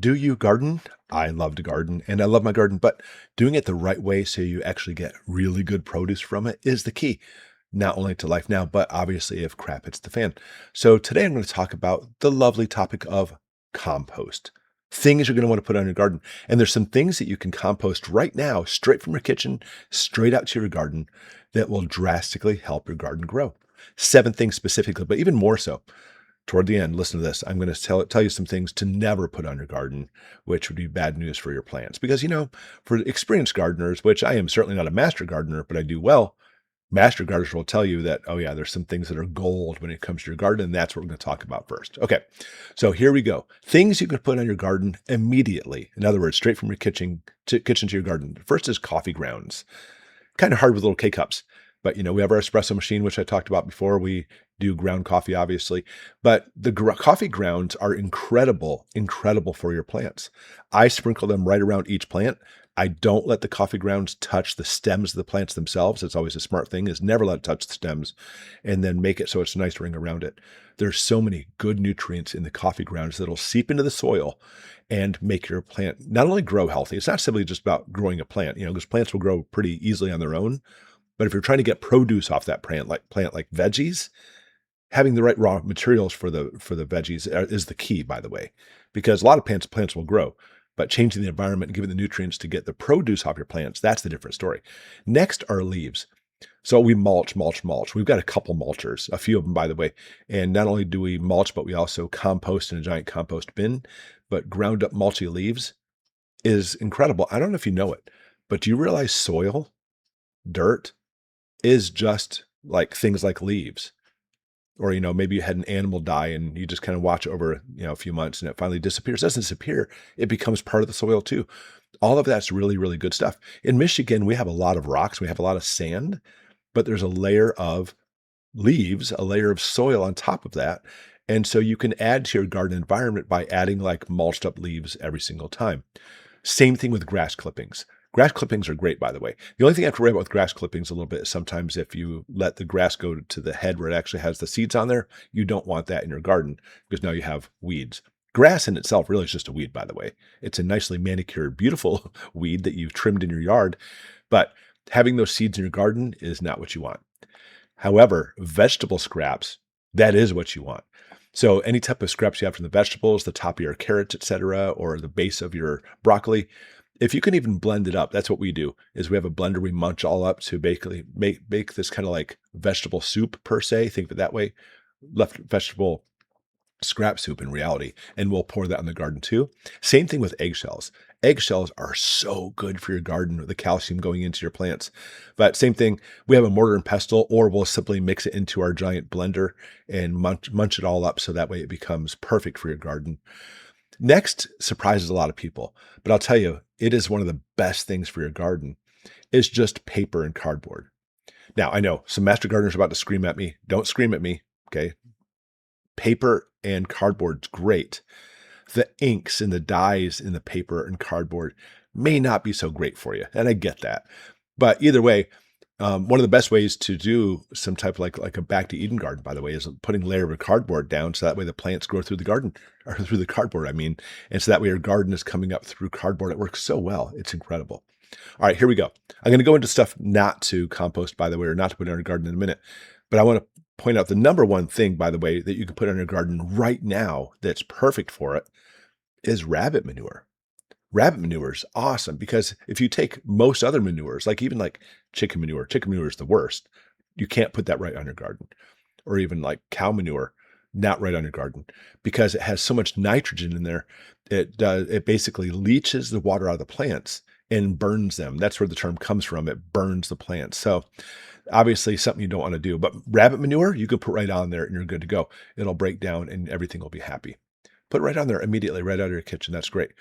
Do you garden? I love to garden and I love my garden, but doing it the right way so you actually get really good produce from it is the key, not only to life now, but obviously if crap hits the fan. So today I'm going to talk about the lovely topic of compost. Things you're going to want to put on your garden. And there's some things that you can compost right now, straight from your kitchen, straight out to your garden, that will drastically help your garden grow. 7 things specifically, but even more so. Toward the end, listen to this. I'm going to tell you some things to never put on your garden, which would be bad news for your plants. Because, for experienced gardeners, which I am certainly not a master gardener, but I do well, master gardeners will tell you that, oh yeah, there's some things that are gold when it comes to your garden. And that's what we're going to talk about first. Okay, so here we go. Things you can put on your garden immediately. In other words, straight from your kitchen to your garden. First is coffee grounds. Kind of hard with little K-cups. But, we have our espresso machine, which I talked about before. We do ground coffee, obviously. But the coffee grounds are incredible, incredible for your plants. I sprinkle them right around each plant. I don't let the coffee grounds touch the stems of the plants themselves. It's always a smart thing, is never let it touch the stems, and then make it so it's a nice ring around it. There's so many good nutrients in the coffee grounds that'll seep into the soil and make your plant not only grow healthy. It's not simply just about growing a plant, because plants will grow pretty easily on their own. But if you're trying to get produce off that plant like veggies, having the right raw materials for the veggies is the key, by the way, because a lot of plants will grow, but changing the environment and giving the nutrients to get the produce off your plants, that's the different story. Next are leaves. So we mulch. We've got a couple mulchers, a few of them, by the way. And not only do we mulch, but we also compost in a giant compost bin. But ground up mulchy leaves is incredible. I don't know if you know it, but do you realize soil, dirt, is just like things like leaves? Or, maybe you had an animal die and you just kind of watch over, a few months and it finally disappears. It doesn't disappear. It becomes part of the soil too. All of that's really, really good stuff. In Michigan, we have a lot of rocks. We have a lot of sand, but there's a layer of leaves, a layer of soil on top of that. And so you can add to your garden environment by adding like mulched up leaves every single time. Same thing with grass clippings. Grass clippings are great, by the way. The only thing I have to worry about with grass clippings a little bit is sometimes if you let the grass go to the head where it actually has the seeds on there, you don't want that in your garden because now you have weeds. Grass in itself really is just a weed, by the way. It's a nicely manicured, beautiful weed that you've trimmed in your yard, but having those seeds in your garden is not what you want. However, vegetable scraps, that is what you want. So any type of scraps you have from the vegetables, the top of your carrots, etc., or the base of your broccoli, if you can even blend it up, that's what we do, is we have a blender we munch all up to basically make this kind of like vegetable soup per se. Think of it that way. Left vegetable scrap soup in reality, and we'll pour that in the garden too. Same thing with eggshells. Eggshells are so good for your garden with the calcium going into your plants. But same thing, we have a mortar and pestle, or we'll simply mix it into our giant blender and munch it all up so that way it becomes perfect for your garden. Next surprises a lot of people, but I'll tell you, it is one of the best things for your garden is just paper and cardboard. Now, I know some master gardeners are about to scream at me. Don't scream at me, okay? Paper and cardboard's great. The inks and the dyes in the paper and cardboard may not be so great for you, and I get that. But either way, one of the best ways to do some type of like a back to Eden garden, by the way, is putting a layer of cardboard down so that way the plants grow through the garden, or through the cardboard, I mean. And so that way your garden is coming up through cardboard. It works so well. It's incredible. All right, here we go. I'm going to go into stuff not to compost, by the way, or not to put in our garden in a minute. But I want to point out the number one thing, by the way, that you can put on your garden right now that's perfect for it is rabbit manure. Rabbit manure is awesome because if you take most other manures, like even like chicken manure is the worst. You can't put that right on your garden, or even like cow manure, not right on your garden because it has so much nitrogen in there. It basically leaches the water out of the plants and burns them. That's where the term comes from. It burns the plants. So obviously something you don't want to do, but rabbit manure, you can put right on there and you're good to go. It'll break down and everything will be happy. Put it right on there immediately, right out of your kitchen. That's great.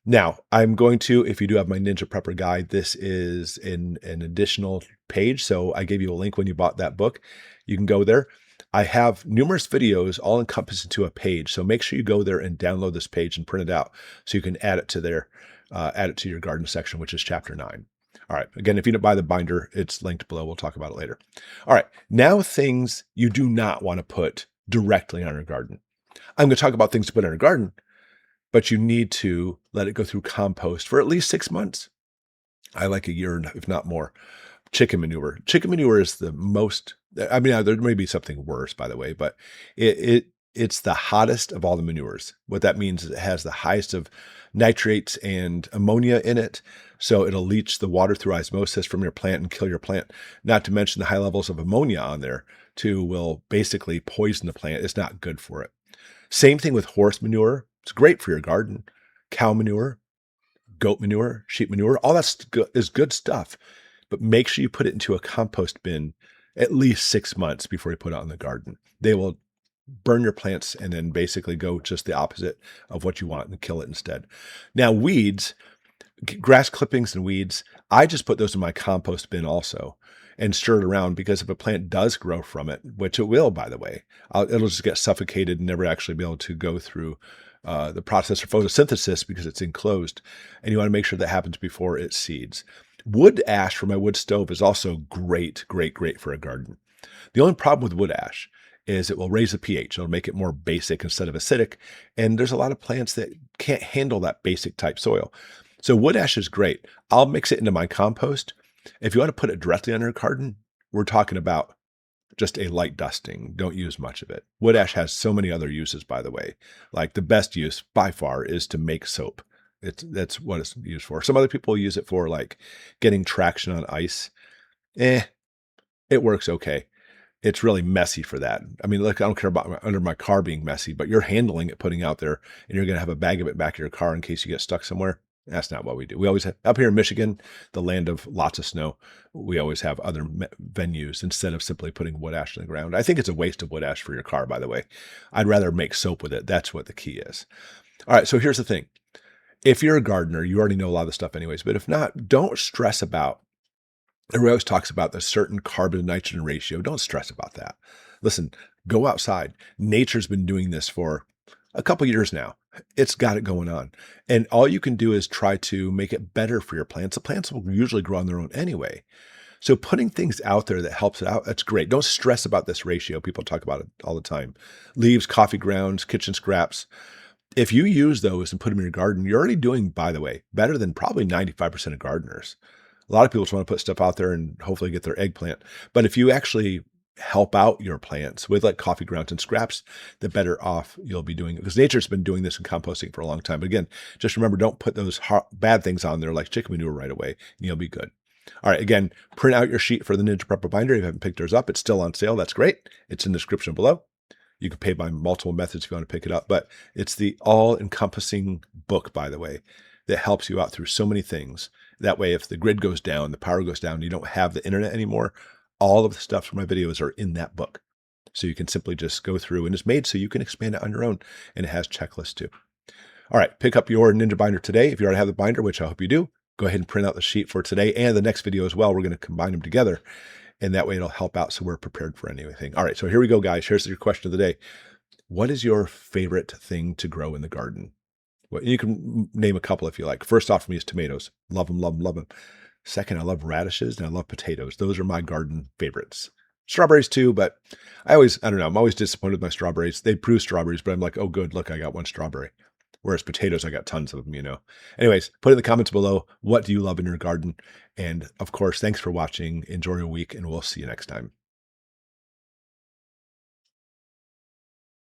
Now, I'm going to, if you do have my Ninja Prepper guide, this is an additional page. So I gave you a link when you bought that book. You can go there. I have numerous videos all encompassed into a page. So make sure you go there and download this page and print it out so you can add it to there, add it to your garden section, which is chapter 9. All right. Again, if you don't buy the binder, it's linked below. We'll talk about it later. All right. Now, things you do not want to put directly on your garden. I'm going to talk about things to put in your garden, but you need to let it go through compost for at least 6 months. I like a year, if not more. Chicken manure. Chicken manure is the most, I mean, there may be something worse, by the way, but it's the hottest of all the manures. What that means is it has the highest of nitrates and ammonia in it. So it'll leach the water through osmosis from your plant and kill your plant. Not to mention the high levels of ammonia on there too will basically poison the plant. It's not good for it. Same thing with horse manure. It's great for your garden. Cow manure, goat manure, sheep manure, all is good stuff. But make sure you put it into a compost bin at least 6 months before you put it on the garden. They will burn your plants and then basically go just the opposite of what you want and kill it instead. Now, weeds, grass clippings and weeds, I just put those in my compost bin also and stir it around, because if a plant does grow from it, which it will, by the way, it'll just get suffocated and never actually be able to go through the process of photosynthesis because it's enclosed. And you want to make sure that happens before it seeds. Wood ash for my wood stove is also great, great, great for a garden. The only problem with wood ash is it will raise the pH. It'll make it more basic instead of acidic. And there's a lot of plants that can't handle that basic type soil. So wood ash is great. I'll mix it into my compost. If you want to put it directly on your garden, we're talking about just a light dusting. Don't use much of it. Wood ash has so many other uses, by the way. Like the best use by far is to make soap. That's what it's used for. Some other people use it for like getting traction on ice. It works okay. It's really messy for that. I mean, look, I don't care about under my car being messy, but you're handling it, putting out there, and you're going to have a bag of it back in your car in case you get stuck somewhere. That's not what we do. We always have, up here in Michigan, the land of lots of snow, we always have other venues instead of simply putting wood ash in the ground. I think it's a waste of wood ash for your car, by the way. I'd rather make soap with it. That's what the key is. All right, so here's the thing. If you're a gardener, you already know a lot of the stuff anyways, but if not, don't stress about, everybody always talks about the certain carbon to nitrogen ratio. Don't stress about that. Listen, go outside. Nature's been doing this for a couple years now. It's got it going on. And all you can do is try to make it better for your plants. The plants will usually grow on their own anyway. So putting things out there that helps it out, that's great. Don't stress about this ratio. People talk about it all the time. Leaves, coffee grounds, kitchen scraps. If you use those and put them in your garden, you're already doing, by the way, better than probably 95% of gardeners. A lot of people just want to put stuff out there and hopefully get their eggplant. But if you actually help out your plants with like coffee grounds and scraps, the better off you'll be doing it. Because nature's been doing this in composting for a long time. But again, just remember, don't put those bad things on there like chicken manure right away, and you'll be good. All right, again, print out your sheet for the Ninja Prepper Binder. If you haven't picked yours up, it's still on sale. That's great. It's in the description below. You can pay by multiple methods if you want to pick it up, but it's the all-encompassing book, by the way, that helps you out through so many things. That way, if the grid goes down, the power goes down, you don't have the internet anymore, all of the stuff from my videos are in that book. So you can simply just go through, and it's made so you can expand it on your own, and it has checklists too. All right, pick up your Ninja Binder today. If you already have the binder, which I hope you do, go ahead and print out the sheet for today and the next video as well. We're going to combine them together, and that way it'll help out so we're prepared for anything. All right, so here we go, guys. Here's your question of the day. What is your favorite thing to grow in the garden? Well, you can name a couple if you like. First off for me is tomatoes. Love them, love them, love them. Second, I love radishes and I love potatoes. Those are my garden favorites. Strawberries too, but I don't know. I'm always disappointed with my strawberries. They produce strawberries, but I'm like, oh, good, look, I got one strawberry. Whereas potatoes, I got tons of them, you know. Anyways, put in the comments below, what do you love in your garden? And of course, thanks for watching. Enjoy your week, and we'll see you next time.